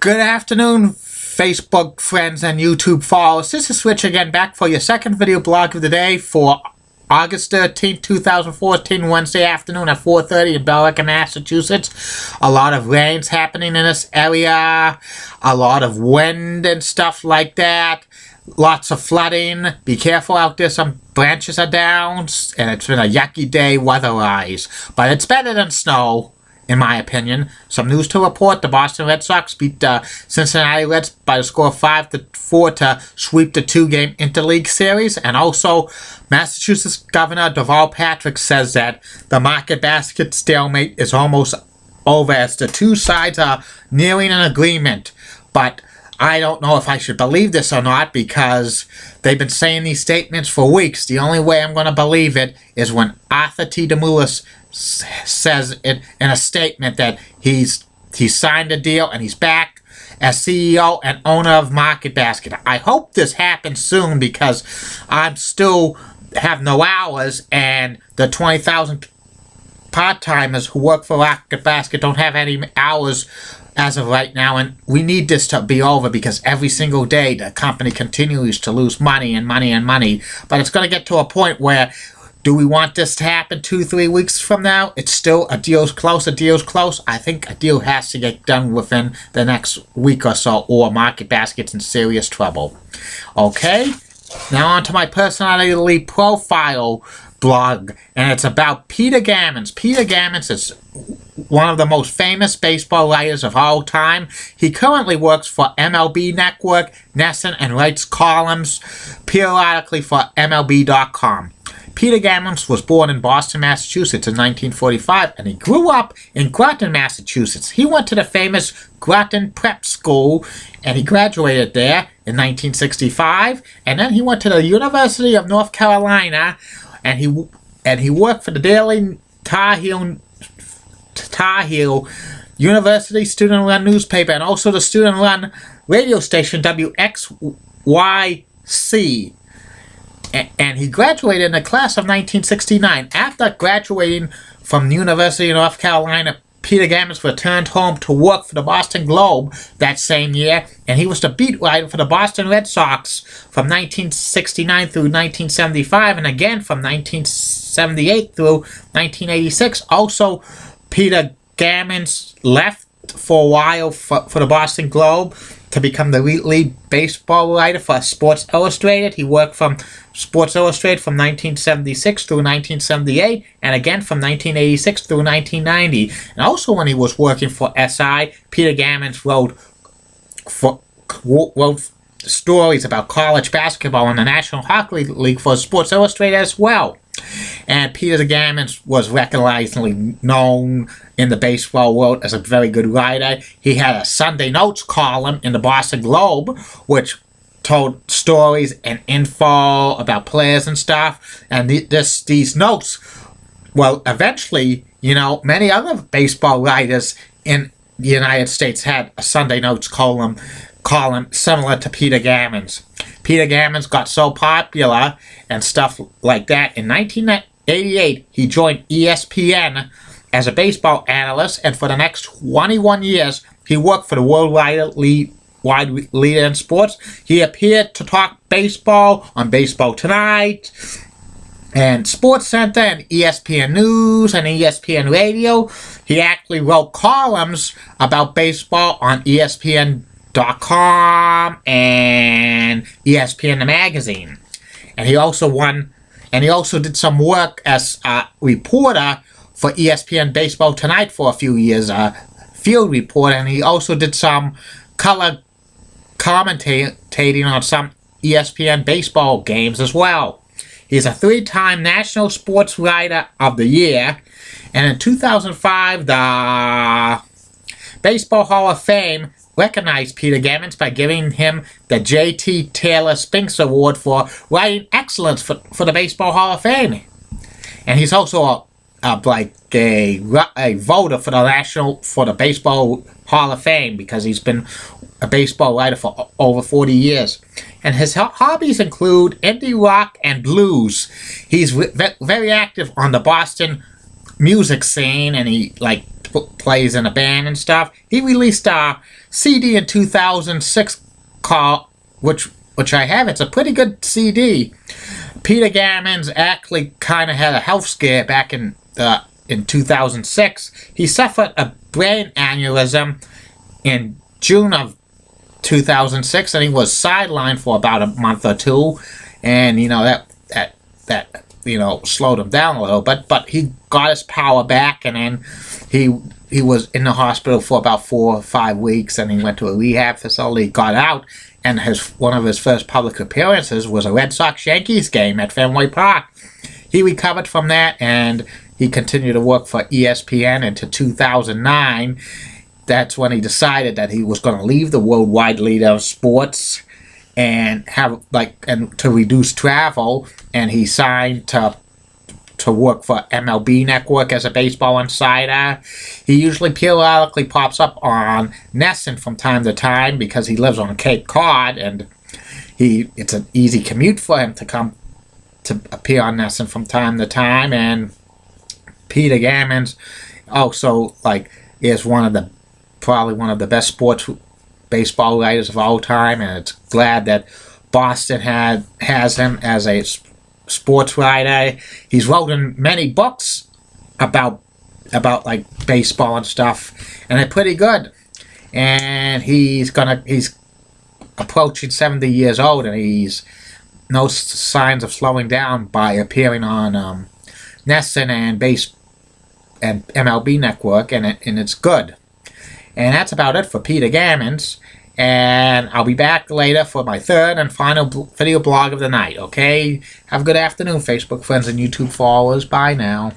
Good afternoon, Facebook friends and YouTube followers. This is Switch again, back for your second video blog of the day for August 13th, 2014, Wednesday afternoon at 4:30 in Belleville, Massachusetts. A lot of rain's happening in this area, a lot of wind and stuff like that, lots of flooding. Be careful out there, some branches are down, and it's been a yucky day weather-wise, but it's better than snow, in my opinion. Some news to report: the Boston Red Sox beat the Cincinnati Reds by the score of 5-4 to sweep the two-game interleague series. And also, Massachusetts Governor Deval Patrick says that the market basket stalemate is almost over as the two sides are nearing an agreement. But I don't know if I should believe this or not, because they've been saying these statements for weeks. The only way I'm going to believe it is when Arthur T. DeMoulis says it in a statement that he signed a deal and he's back as CEO and owner of Market Basket. I hope this happens soon, because I'm still have no hours, and the 20,000 part-timers who work for Market Basket don't have any hours as of right now, and we need this to be over, because every single day the company continues to lose money and money and money. But it's going to get to a point where, do we want this to happen 2-3 weeks from now? It's still a deal's close, I think a deal has to get done within the next week or so, or Market Basket's in serious trouble. Okay, now on to my personality profile blog, and it's about Peter Gammons. Peter Gammons is one of the most famous baseball writers of all time. He currently works for MLB Network, nesn, and writes columns periodically for MLB.com. Peter Gammons was born in Boston, Massachusetts in 1945, and he grew up in Groton, Massachusetts. He went to the famous Groton Prep School, and he graduated there in 1965, and then he went to the University of North Carolina, and he worked for the Daily Tar Heel University student-run newspaper, and also the student-run radio station WXYC. And he graduated in the class of 1969. After graduating from the University of North Carolina, Peter Gammons returned home to work for the Boston Globe that same year, and he was the beat writer for the Boston Red Sox from 1969 through 1975, and again from 1978 through 1986. Also, Peter Gammons left for a while for the Boston Globe to become the lead baseball writer for Sports Illustrated. He worked from Sports Illustrated from 1976 through 1978, and again from 1986 through 1990. And also, when he was working for SI, Peter Gammons wrote stories about college basketball in the National Hockey League for Sports Illustrated as well. And Peter Gammons was recognizably known in the baseball world as a very good writer. He had a Sunday Notes column in the Boston Globe, which told stories and info about players and stuff. And these notes, well, eventually, many other baseball writers in the United States had a Sunday Notes column similar to Peter Gammons. Peter Gammons got so popular and stuff like that. In 1988, he joined ESPN as a baseball analyst, and for the next 21 years, he worked for the worldwide leader in sports. He appeared to talk baseball on Baseball Tonight, and Sports Center, and ESPN News, and ESPN Radio. He actually wrote columns about baseball on ESPN.com and ESPN the magazine. And he also did some work as a reporter for ESPN Baseball Tonight for a few years, a field reporter, and he also did some color commentating on some ESPN baseball games as well. He's a 3-time National Sports Writer of the Year, and in 2005, the Baseball Hall of Fame recognized Peter Gammons by giving him the J.T. Taylor Spinks Award for writing excellence for the Baseball Hall of Fame. And he's also a voter for the Baseball Hall of Fame, because he's been a baseball writer for over 40 years. And his hobbies include indie rock and blues. He's very active on the Boston music scene, and he plays in a band and stuff. He released a CD in 2006 called, which I have. It's a pretty good CD. Peter Gammons actually kind of had a health scare back in 2006. He suffered a brain aneurysm in June of 2006, and he was sidelined for about a month or two, and that slowed him down a little bit. But he got his power back, and then he was in the hospital for about 4 or 5 weeks, and he went to a rehab facility, got out, and one of his first public appearances was a Red Sox-Yankees game at Fenway Park. He recovered from that, and he continued to work for ESPN into 2009. That's when he decided that he was going to leave the worldwide leader of sports and to reduce travel, and he signed to work for MLB Network as a baseball insider. He usually periodically pops up on Nesn from time to time because he lives on Cape Cod, and it's an easy commute for him to come to appear on Nesn from time to time. And Peter Gammons also is probably one of the best sports baseball writers of all time, and it's glad that Boston has him as a sports writer. He's written many books about baseball and stuff, and they're pretty good. And he's approaching 70 years old, and he's no signs of slowing down by appearing on Nesn and MLB Network, and it's good. And that's about it for Peter Gammons. And I'll be back later for my third and final video blog of the night, okay? Have a good afternoon, Facebook friends and YouTube followers. Bye now.